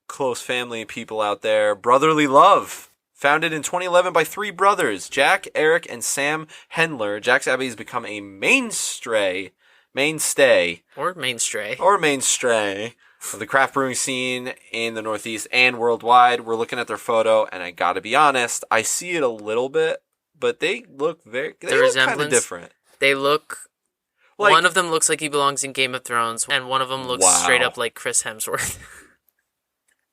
close family people out there, brotherly love. Founded in 2011 by 3 brothers, Jack, Eric, and Sam Hendler, Jack's Abbey has become a mainstay of the craft brewing scene in the Northeast and worldwide. We're looking at their photo, and I gotta be honest, I see it a little bit, but they look kind of different. They look. Like, one of them looks like he belongs in Game of Thrones, and one of them looks straight up like Chris Hemsworth.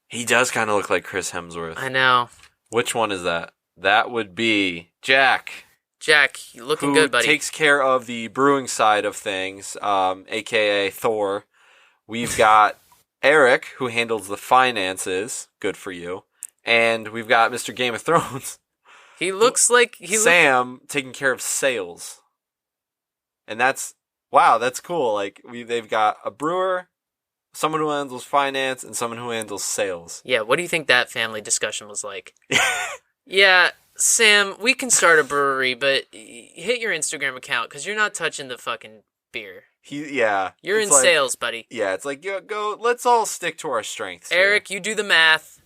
He does kind of look like Chris Hemsworth. I know. Which one is that? That would be Jack. Jack, you looking good, buddy. Who takes care of the brewing side of things, a.k.a. Thor. We've got Eric, who handles the finances. Good for you. And we've got Mr. Game of Thrones. He looks like... Sam taking care of sales. And that's cool. Like, they've got a brewer, someone who handles finance, and someone who handles sales. Yeah, what do you think that family discussion was like? Yeah, Sam, we can start a brewery, but hit your Instagram account, because you're not touching the fucking beer. You're in sales, buddy. Yeah, it's like, go, let's all stick to our strengths. Eric, you do the math.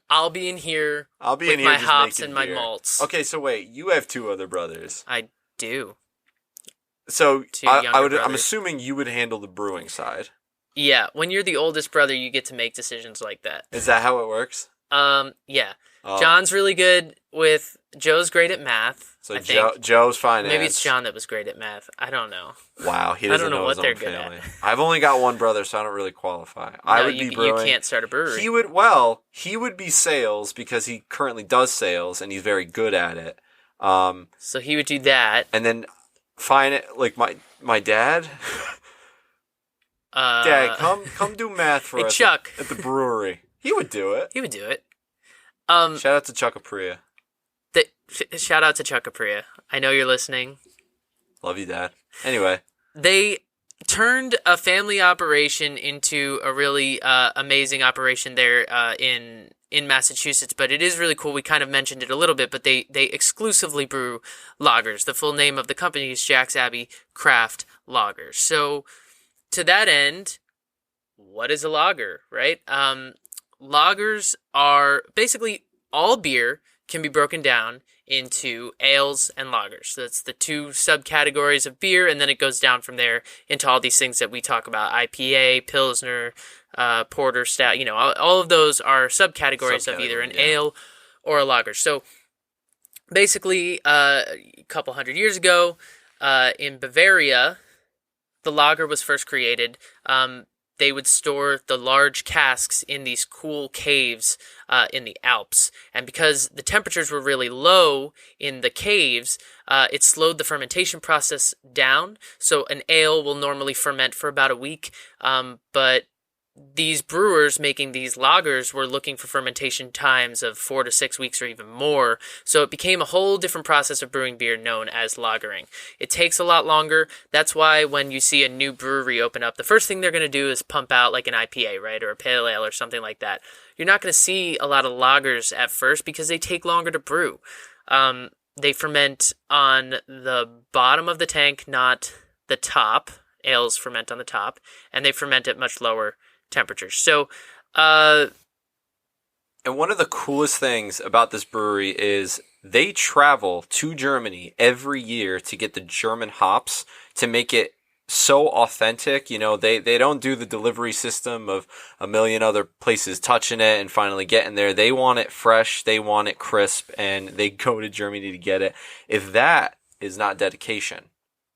I'll be in here with my hops and my malts. Okay, so wait, you have 2 other brothers. I do. So I'm assuming you would handle the brewing side. Yeah, when you're the oldest brother, you get to make decisions like that. Is that how it works? Yeah. Oh. John's really good with. Joe's great at math. So I think. Joe's finance. Maybe it's John that was great at math. I don't know. Wow, he I doesn't don't know his what they're own good family. at. I've only got one brother, so I don't really qualify. I would be brewing. You can't start a brewery. He would be sales because he currently does sales and he's very good at it. So he would do that. And then like my dad. Dad, come do math for us Chuck. at the brewery. He would do it. He would do it. Shout out to Chuck Apria. Shout out to Chuck Apria. I know you're listening. Love you, Dad. Anyway. They turned a family operation into a really amazing operation there in Massachusetts, but it is really cool. We kind of mentioned it a little bit, but they exclusively brew lagers. The full name of the company is Jack's Abbey Craft Lagers. So to that end, what is a lager, right? Lagers are basically all beer can be broken down into ales and lagers. So that's the two subcategories of beer, and then it goes down from there into all these things that we talk about: IPA, Pilsner, Porter, Stout. All of those are subcategories of either an ale or a lager. So basically, a couple hundred years ago, in Bavaria, the lager was first created. They would store the large casks in these cool caves in the Alps. And because the temperatures were really low in the caves, it slowed the fermentation process down. So an ale will normally ferment for about a week, but these brewers making these lagers were looking for fermentation times of 4 to 6 weeks or even more. So it became a whole different process of brewing beer known as lagering. It takes a lot longer. That's why when you see a new brewery open up, the first thing they're going to do is pump out like an IPA, right? Or a pale ale or something like that. You're not going to see a lot of lagers at first because they take longer to brew. They ferment on the bottom of the tank, not the top. Ales ferment on the top, and they ferment at much lower temperatures. So, and one of the coolest things about this brewery is they travel to Germany every year to get the German hops to make it so authentic. They don't do the delivery system of a million other places touching it and finally getting there. They want it fresh, they want it crisp, and they go to Germany to get it. If that is not dedication,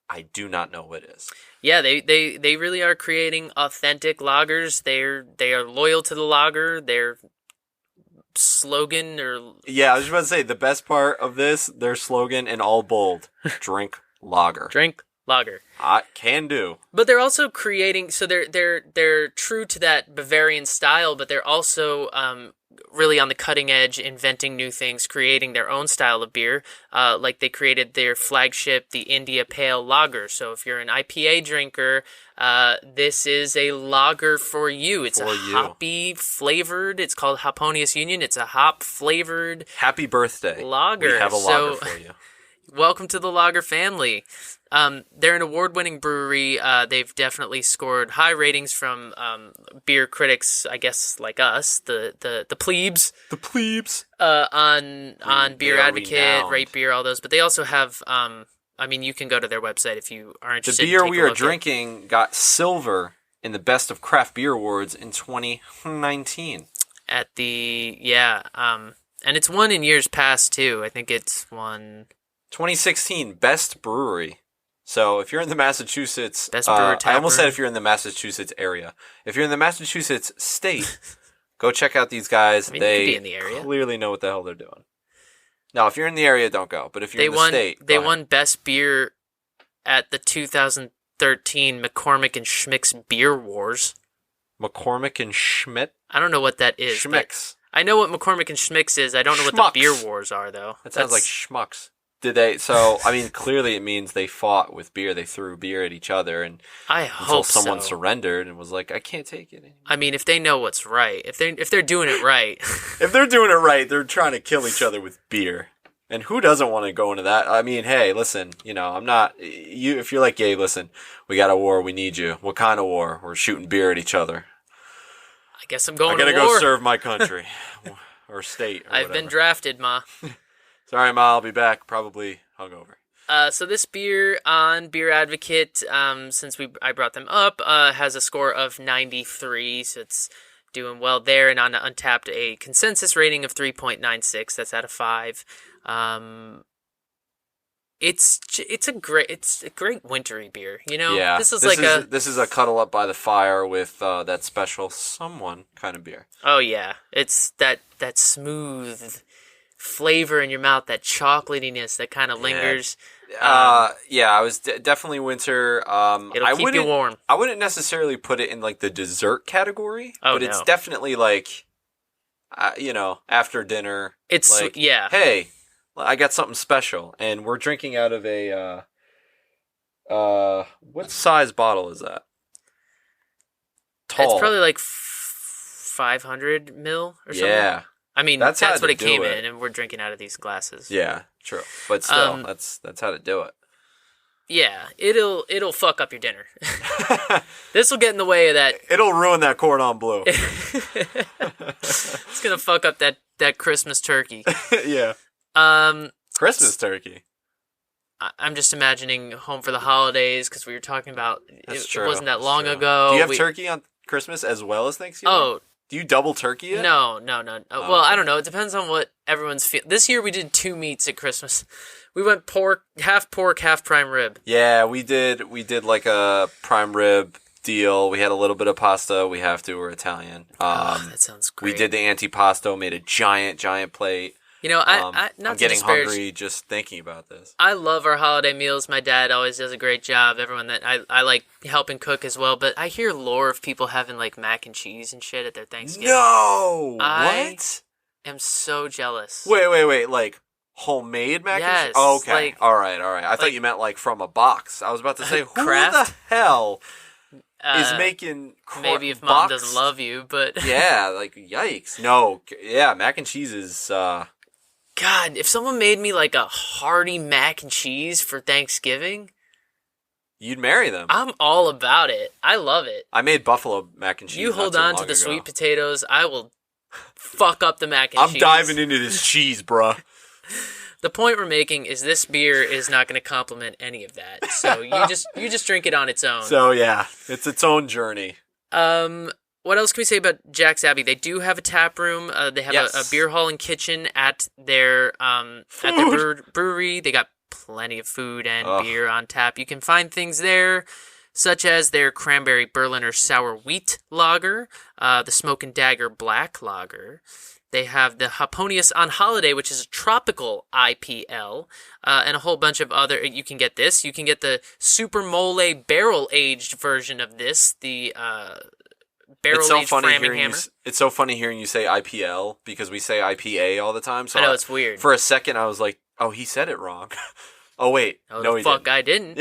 I do not know what is. Yeah, they really are creating authentic lagers. They are loyal to the lager. Their slogan I was just about to say the best part of this, their slogan in all bold: drink lager. Drink lager. Can do. But they're also creating. So they're true to that Bavarian style, but they're also really on the cutting edge, inventing new things, creating their own style of beer. Like they created their flagship, the India Pale Lager. So if you're an IPA drinker, this is a lager for you. It's hoppy flavored. It's called Hoponius Union. It's a hop flavored. Happy birthday lager. We have a lager for you. Welcome to the lager family. They're an award-winning brewery. They've definitely scored high ratings from beer critics, I guess, like us, the plebes. The plebes. On Beer Advocate, renowned. Rate Beer, all those. But they also have, you can go to their website if you are interested. The beer we are drinking got silver in the Best of Craft Beer Awards in 2019. And it's won in years past, too. I think it's won... 2016 Best Brewery. So if you're in the Massachusetts, Best brewer I almost said if you're in the Massachusetts area. If you're in the Massachusetts state, go check out these guys. You they could be in the area. Clearly know what the hell they're doing. Now, if you're in the area, don't go. But if you're in the state, they won Best Beer at the 2013 McCormick and Schmick's Beer Wars. McCormick and Schmidt. I don't know what that is. Schmick's. I know what McCormick and Schmick's is. I don't know what the Beer Wars are, though. That sounds like schmucks. Did they? So, clearly it means they fought with beer. They threw beer at each other, and until someone surrendered and was like, "I can't take it anymore." If they know what's right, if they're doing it right, if they're doing it right, they're trying to kill each other with beer. And who doesn't want to go into that? Hey, listen, I'm not you. If you're like Gabe, listen, we got a war. We need you. What kind of war? We're shooting beer at each other. I guess I'm going. I gotta to war. go serve my country or state. Or I've been drafted, Ma. Sorry, Ma, I'll be back, probably hungover. So this beer on Beer Advocate, since I brought them up, has a score of 93, so it's doing well there, and on Untapped, a consensus rating of 3.96. That's out of 5. It's a great wintry beer. Yeah, this is this is a cuddle up by the fire with that special someone kind of beer. Oh yeah, it's that smooth flavor in your mouth, that chocolatiness that kind of lingers. Yeah, I was definitely winter. It'll keep you warm. I wouldn't necessarily put it in like the dessert category, but it's definitely like, after dinner. It's like, hey, I got something special, and we're drinking out of a what size bottle is that? Tall. It's probably like 500 mil or something. Yeah. I mean, that's what it came in, and we're drinking out of these glasses. Yeah, true. But still, that's how to do it. Yeah, it'll fuck up your dinner. This will get in the way of that. It'll ruin that cordon bleu. It's gonna fuck up that Christmas turkey. Yeah. Christmas turkey. I'm just imagining home for the holidays because we were talking about it wasn't that long true. ago. Do you have turkey on Christmas as well as Thanksgiving? Oh. Do you double turkey it? No. Well, I don't know. It depends on what everyone's feeling. This year we did 2 meats at Christmas. We went half pork, half prime rib. Yeah, we did like a prime rib deal. We had a little bit of pasta. We have to. We're Italian. That sounds great. We did the antipasto, made a giant plate. I'm getting hungry just thinking about this. I love our holiday meals. My dad always does a great job. Everyone that I like helping cook as well. But I hear lore of people having like mac and cheese and shit at their Thanksgiving. No! What? I'm so jealous. Wait. Like homemade mac and cheese? Oh, okay. Like, all right. I thought you meant like from a box. I was about to say, who the hell is making maybe if mom doesn't love you, but... Yeah, like, yikes. No, yeah, mac and cheese is... God, if someone made me like a hearty mac and cheese for Thanksgiving, you'd marry them. I'm all about it. I love it. I made buffalo mac and cheese. You hold on to the sweet potatoes, I will fuck up the mac and cheese. I'm diving into this cheese, bruh. The point we're making is this beer is not going to complement any of that. So you just drink it on its own. So yeah, it's its own journey. What else can we say about Jack's Abbey? They do have a tap room. They have a beer hall and kitchen at their brewery. They got plenty of food and beer on tap. You can find things there, such as their cranberry Berliner sour wheat lager, the Smoke and Dagger black lager. They have the Hoponius on Holiday, which is a tropical IPL, and a whole bunch of other. You can get this. You can get the Super Mole barrel aged version of this. The barrel-aged Framminghammer. It's so funny hearing you say IPL because we say IPA all the time. So I know, it's weird. For a second, I was like, "Oh, he said it wrong." Oh wait, no, he didn't. I didn't.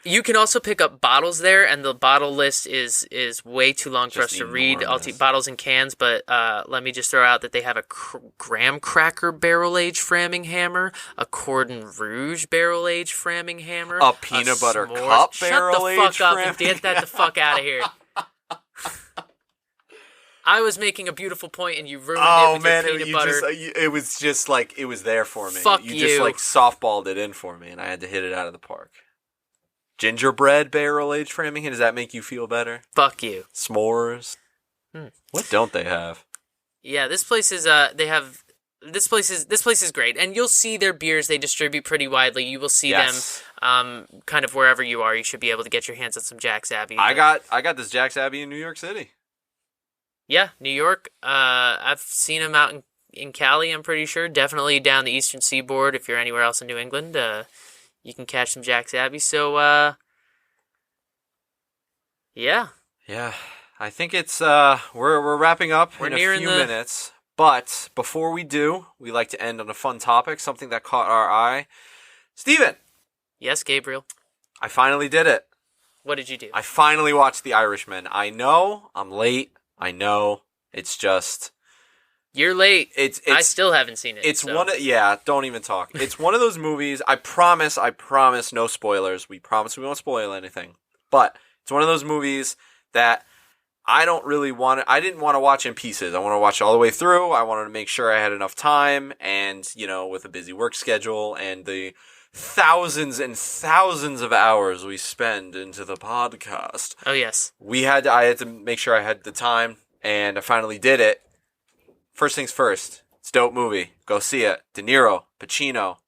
You can also pick up bottles there, and the bottle list is way too long for us to read. I'll take bottles and cans, but let me just throw out that they have a graham cracker barrel-aged Framminghammer, a Cordon Rouge barrel-aged Framminghammer, a peanut butter cup barrel-aged Framminghammer. Shut the fuck up and get that the fuck out of here. I was making a beautiful point and you ruined it with your peanut butter. It was just like, it was there for me. Fuck you. You just like softballed it in for me and I had to hit it out of the park. Gingerbread barrel-aged Framingham, does that make you feel better? Fuck you. S'mores? What don't they have? Yeah, this place is, this place is great. And you'll see their beers, they distribute pretty widely. You will see them kind of wherever you are. You should be able to get your hands on some Jack's Abbey. I got this Jack's Abbey in New York City. Yeah, New York. I've seen them out in Cali, I'm pretty sure. Definitely down the eastern seaboard. If you're anywhere else in New England, you can catch some Jack's Abbey. So, yeah. Yeah, I think it's, we're wrapping up in a few minutes. But before we do, we like to end on a fun topic, something that caught our eye. Steven! Yes, Gabriel? I finally did it. What did you do? I finally watched The Irishman. I know, I'm late. I know. It's just... You're late. I still haven't seen it. It's don't even talk. It's one of those movies, I promise, no spoilers. We promise we won't spoil anything. But it's one of those movies that I didn't want to watch in pieces. I want to watch it all the way through. I wanted to make sure I had enough time and, with a busy work schedule and the thousands and thousands of hours we spend into the podcast. Oh, yes. I had to make sure I had the time and I finally did it. First things first, it's a dope movie. Go see it. De Niro, Pacino,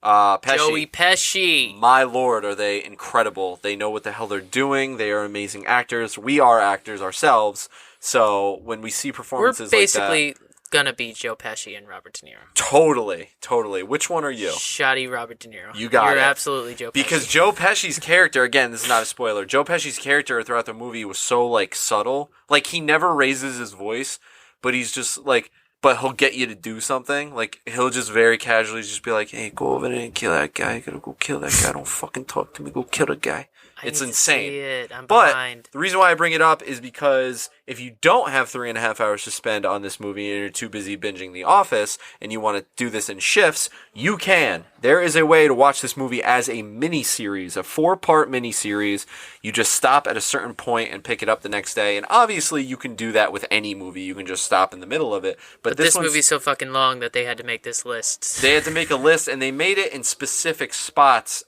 Pesci. Joey Pesci. My lord, are they incredible. They know what the hell they're doing. They are amazing actors. We are actors ourselves. So when we see performances We're like that... basically gonna be Joe Pesci and Robert De Niro. Totally. Which one are you? Shoddy Robert De Niro. You got it. You're absolutely Joe Pesci. Because Joe Pesci's character, again, this is not a spoiler, Joe Pesci's character throughout the movie was so, like, subtle. Like, he never raises his voice, but he's just, like... But he'll get you to do something. Like, he'll just very casually just be like, hey, go over there and kill that guy. You gotta go kill that guy. Don't fucking talk to me. Go kill the guy. It's insane. See it. I'm but behind. the reason why I bring it up is because if you don't have 3.5 hours to spend on this movie and you're too busy binging The Office and you want to do this in shifts, you can. There is a way to watch this movie as a mini-series, a 4-part mini-series. You just stop at a certain point and pick it up the next day. And obviously you can do that with any movie. You can just stop in the middle of it. But this movie's so fucking long that they had to make this list. They had to make a list, and they made it in specific spots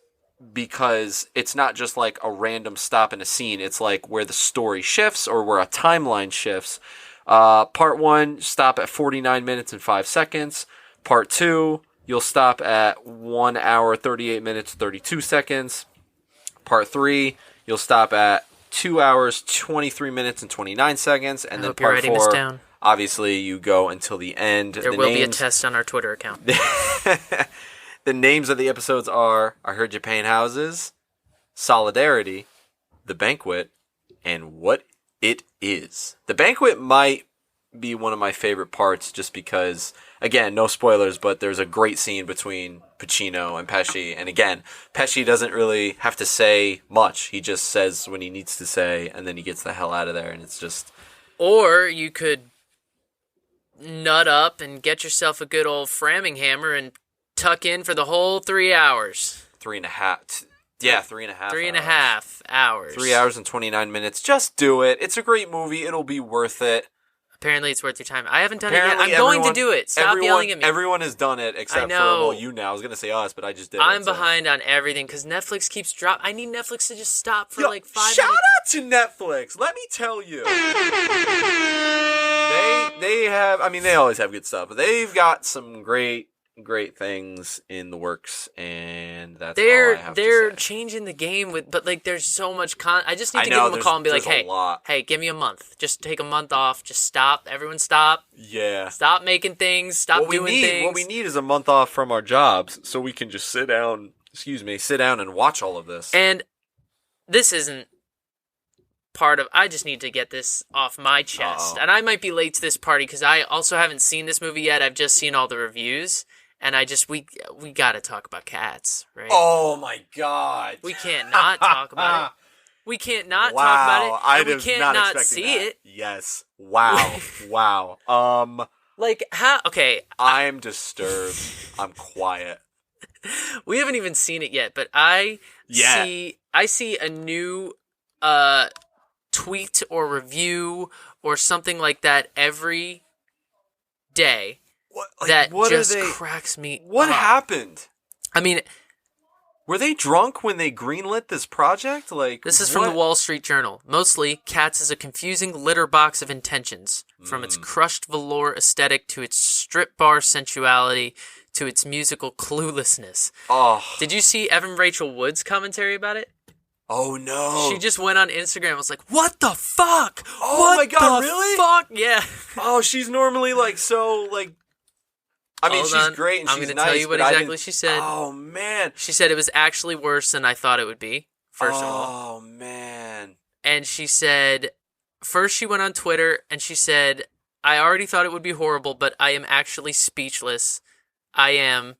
because it's not just like a random stop in a scene. It's like where the story shifts or where a timeline shifts. Part 1, stop at 49 minutes and 5 seconds. Part 2, you'll stop at 1 hour, 38 minutes, 32 seconds. Part 3, you'll stop at 2 hours, 23 minutes, and 29 seconds. And then part 4, obviously, you go until the end. There will be a test on our Twitter account. The names of the episodes are I Heard You Paint Houses, Solidarity, The Banquet, and What It Is. The Banquet might be one of my favorite parts just because, again, no spoilers, but there's a great scene between Pacino and Pesci. And again, Pesci doesn't really have to say much. He just says when he needs to say, and then he gets the hell out of there. And it's just... Or you could nut up and get yourself a good old Framminghammer and tuck in for the whole 3 hours. 3.5. Yeah, 3.5 3.5 hours. 3 hours and 29 minutes. Just do it. It's a great movie. It'll be worth it. Apparently it's worth your time. I haven't done it yet. I'm going to do it. Stop yelling at me. Everyone has done it except for, you now. I was going to say us, but I just did it. I'm behind on everything because Netflix keeps dropping. I need Netflix to just stop for like 5 minutes. Shout out to Netflix. Let me tell you. They have, I mean, they always have good stuff, but they've got some great things in the works, and that's all I have to say. They're changing the game but like there's so much I just need to give them a call and be like, hey, give me a month. Just take a month off. Just stop. Everyone stop. Yeah. Stop making things. Stop doing things. What we need is a month off from our jobs so we can just sit down and watch all of this. And this isn't part of... I just need to get this off my chest. Uh-oh. And I might be late to this party because I also haven't seen this movie yet. I've just seen all the reviews. And we got to talk about cats, right? Oh, my God. We can't not talk about it. We can't not talk about it. I we can't not see it. Yes. Wow. Wow. Like, how... Okay. I'm disturbed. I'm quiet. We haven't even seen it yet, but I see a new tweet or review or something like that every day. What just cracks me What up. happened? I mean... Were they drunk when they greenlit this project? This is from the Wall Street Journal. Mostly, Cats is a confusing litter box of intentions. From its crushed velour aesthetic to its strip bar sensuality to its musical cluelessness. Oh. Did you see Evan Rachel Wood's commentary about it? Oh, no. She just went on Instagram and was like, what the fuck? Oh, my God, really? Fuck? Yeah. Oh, she's normally, I mean, she's great and she's nice. I'm going to tell you what exactly she said. Oh, man. She said it was actually worse than I thought it would be, first of all. Oh, man. And she said, first she went on Twitter and she said, I already thought it would be horrible, but I am actually speechless. I am, ...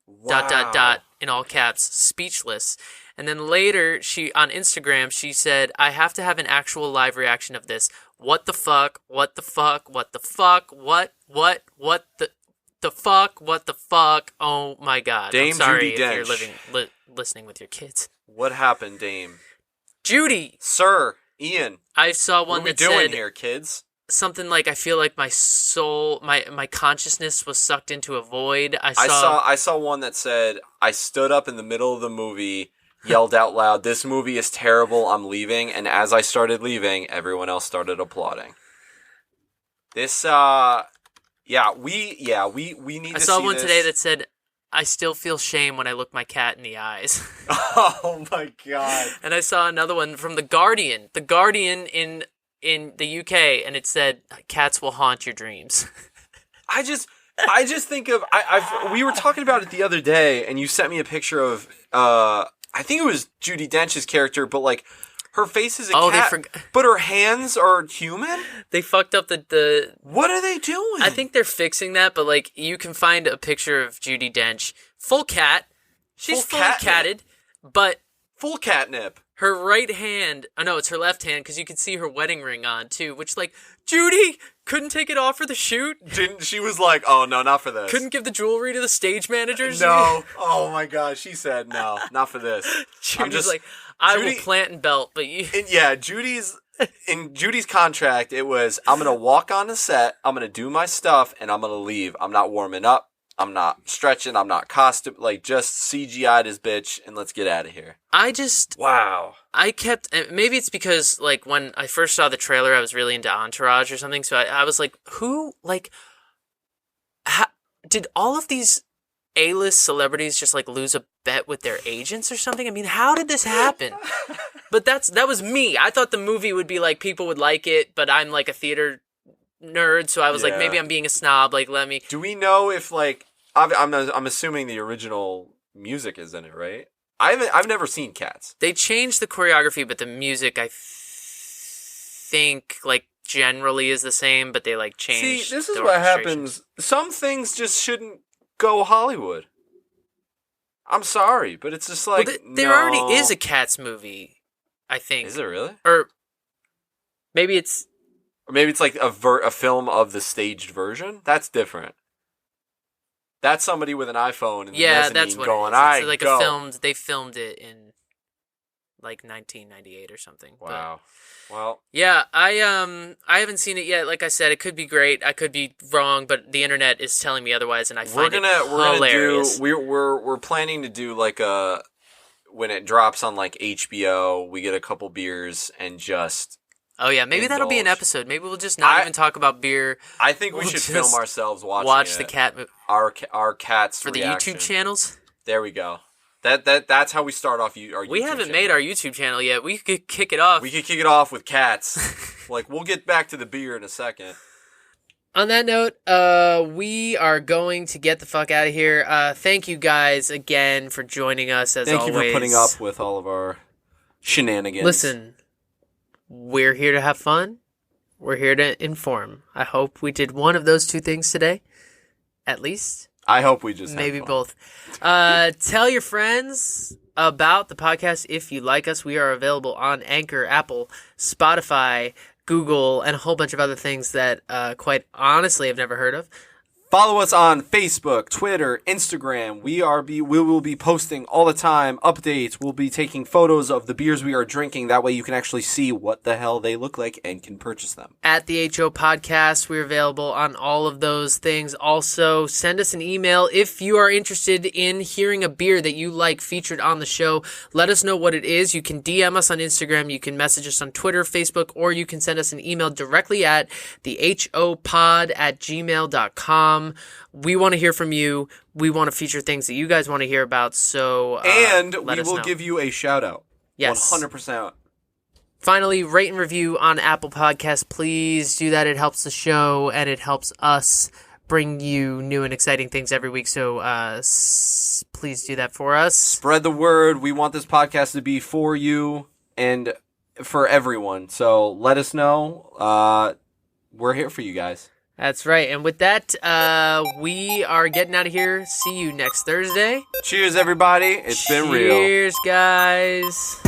in all caps, speechless. And then later, on Instagram, she said, I have to have an actual live reaction of this. What the fuck? What the fuck? What the fuck? What the fuck? What the fuck? Oh my God. Dame I'm sorry Judi Dench. if you're listening with your kids. What happened, Dame? Judy! Sir, Ian. I saw one that said... What are we doing here, kids? Something like, I feel like my soul, my consciousness was sucked into a void. I saw one that said, I stood up in the middle of the movie, yelled out loud, this movie is terrible, I'm leaving. And as I started leaving, everyone else started applauding. This, yeah, we need to see I saw one this. today that said, I still feel shame when I look my cat in the eyes. Oh my god. And I saw another one from The Guardian. The Guardian in the UK, and it said, cats will haunt your dreams. I just think of, we were talking about it the other day, and you sent me a picture of, I think it was Judi Dench's character, but like, her face is a cat, but her hands are human? They fucked up the... What are they doing? I think they're fixing that, but like, you can find a picture of Judi Dench. Full cat. She's fully catted, but... Full catnip. Her right hand... Oh, no, it's her left hand, because you can see her wedding ring on, too, which, like, Judy couldn't take it off for the shoot. She was like, oh, no, not for this. Couldn't give the jewelry to the stage managers. No. Oh, my God. She said, no, not for this. I'm just like, I will plant and belt, but you... Yeah, in Judy's contract, it was, I'm going to walk on the set, I'm going to do my stuff, and I'm going to leave. I'm not warming up. I'm not stretching. I'm not costume. Like, just CGI'd his bitch, and let's get out of here. Wow. Maybe it's because, like, when I first saw the trailer, I was really into Entourage or something, so I was like, did all of these A-list celebrities just, like, lose a bet with their agents or something? I mean, how did this happen? But that was me. I thought the movie would be, like, people would like it, but I'm, like, a theater nerd, so I was like, maybe I'm being a snob, like, let me... Do we know if, like... I'm assuming the original music is in it, right? I've never seen Cats. They changed the choreography, but the music, I think, like, generally is the same, but they, like, changed. See, this is what happens. Some things just shouldn't go Hollywood. I'm sorry, but it's just like, there already is a Cats movie, I think. Is it really? Or maybe it's like a film of the staged version. That's different. That's somebody with an iPhone and that's what going, it is. It's like a film. They filmed it in like 1998 or something. Wow. Well, yeah, I haven't seen it yet. Like I said, it could be great. I could be wrong, but the internet is telling me otherwise, and I find it hilarious. We're planning to do like when it drops on like HBO, we get a couple beers and just. Oh yeah, maybe that'll be an episode. Maybe we'll just not even talk about beer. I think we should film ourselves watch the cat movie. Our cat's for reaction. The YouTube channels. There we go. That's how we start off our YouTube. We haven't made our YouTube channel yet. We could kick it off. We could kick it off with cats. Like, we'll get back to the beer in a second. On that note, we are going to get the fuck out of here. Thank you guys again for joining us as always. Thank you for putting up with all of our shenanigans. Listen, we're here to have fun. We're here to inform. I hope we did one of those two things today, at least. I hope we just maybe both. Tell your friends about the podcast if you like us. We are available on Anchor, Apple, Spotify, Google, and a whole bunch of other things that quite honestly I've never heard of. Follow us on Facebook, Twitter, Instagram. We will be posting all the time updates. We'll be taking photos of the beers we are drinking. That way you can actually see what the hell they look like and can purchase them. At the HO Podcast, we're available on all of those things. Also, send us an email if you are interested in hearing a beer that you like featured on the show. Let us know what it is. You can DM us on Instagram. You can message us on Twitter, Facebook, or you can send us an email directly at thehopod@gmail.com. We want to hear from you. We want to feature things that you guys want to hear about. So, and we will give you a shout out. Yes. 100%. Finally, rate and review on Apple Podcasts. Please do that. It helps the show and it helps us bring you new and exciting things every week. So, please do that for us. Spread the word. We want this podcast to be for you and for everyone. So let us know. We're here for you guys. That's right. And with that, we are getting out of here. See you next Thursday. Cheers, everybody. It's been real. Cheers, guys.